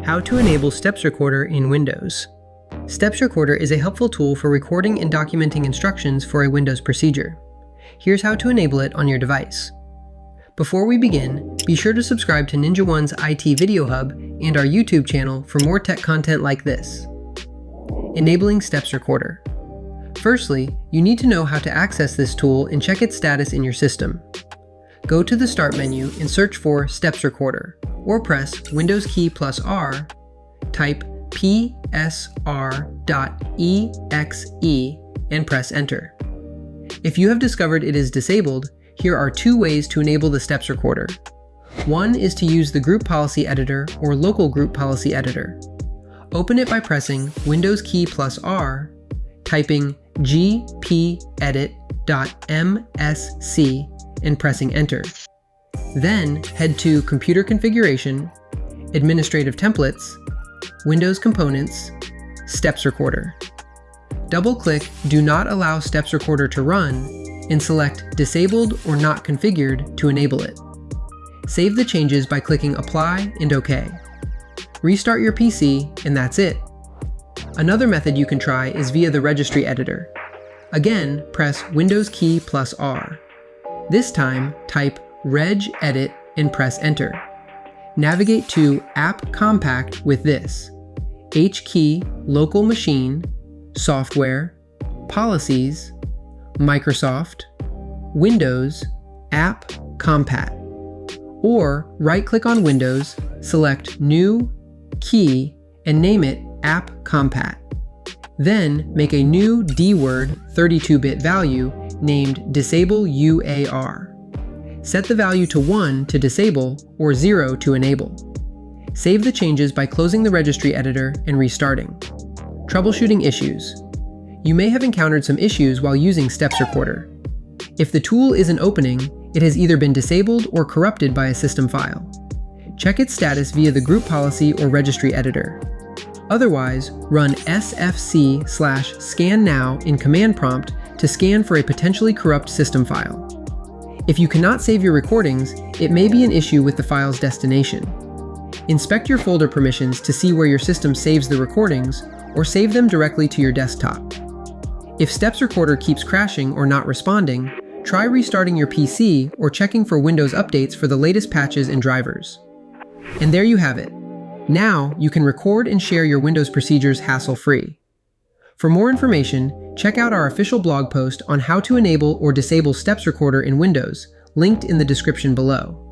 How to enable Steps Recorder in Windows. Steps Recorder is a helpful tool for recording and documenting instructions for a Windows procedure. Here's how to enable it on your device. Before we begin, be sure to subscribe to NinjaOne's IT Video Hub and our YouTube channel for more tech content like this. Enabling Steps Recorder. Firstly, you need to know how to access this tool and check its status in your system. Go to the Start menu and search for Steps Recorder, or press Windows key plus R, type psr.exe and press Enter. If you have discovered it is disabled, here are two ways to enable the Steps Recorder. One is to use the Group Policy Editor or Local Group Policy Editor. Open it by pressing Windows key plus R, typing gpedit.msc and pressing Enter. Then head to Computer Configuration, Administrative Templates, Windows Components, Steps Recorder. Double-click Do Not Allow Steps Recorder to Run and select Disabled or Not Configured to enable it. Save the changes by clicking Apply and OK. Restart your PC and that's it. Another method you can try is via the Registry Editor. Again, press Windows key plus R. This time, type regedit and press Enter. Navigate to App Compact with this: H key, Local Machine, Software, Policies, Microsoft, Windows, App Compact. Or right-click on Windows, select New, Key, and name it App Compact. Then make a new D-word 32-bit value named Disable UAR. Set the value to 1 to disable or 0 to enable. Save the changes by closing the Registry Editor and restarting. Troubleshooting issues. You may have encountered some issues while using Steps Recorder. If the tool isn't opening, it has either been disabled or corrupted by a system file. Check its status via the Group Policy or Registry Editor. Otherwise, run sfc/scan now in command prompt to scan for a potentially corrupt system file. If you cannot save your recordings, it may be an issue with the file's destination. Inspect your folder permissions to see where your system saves the recordings, or save them directly to your desktop. If Steps Recorder keeps crashing or not responding, try restarting your PC or checking for Windows updates for the latest patches and drivers. And there you have it. Now you can record and share your Windows procedures hassle-free. For more information, check out our official blog post on how to enable or disable Steps Recorder in Windows, linked in the description below.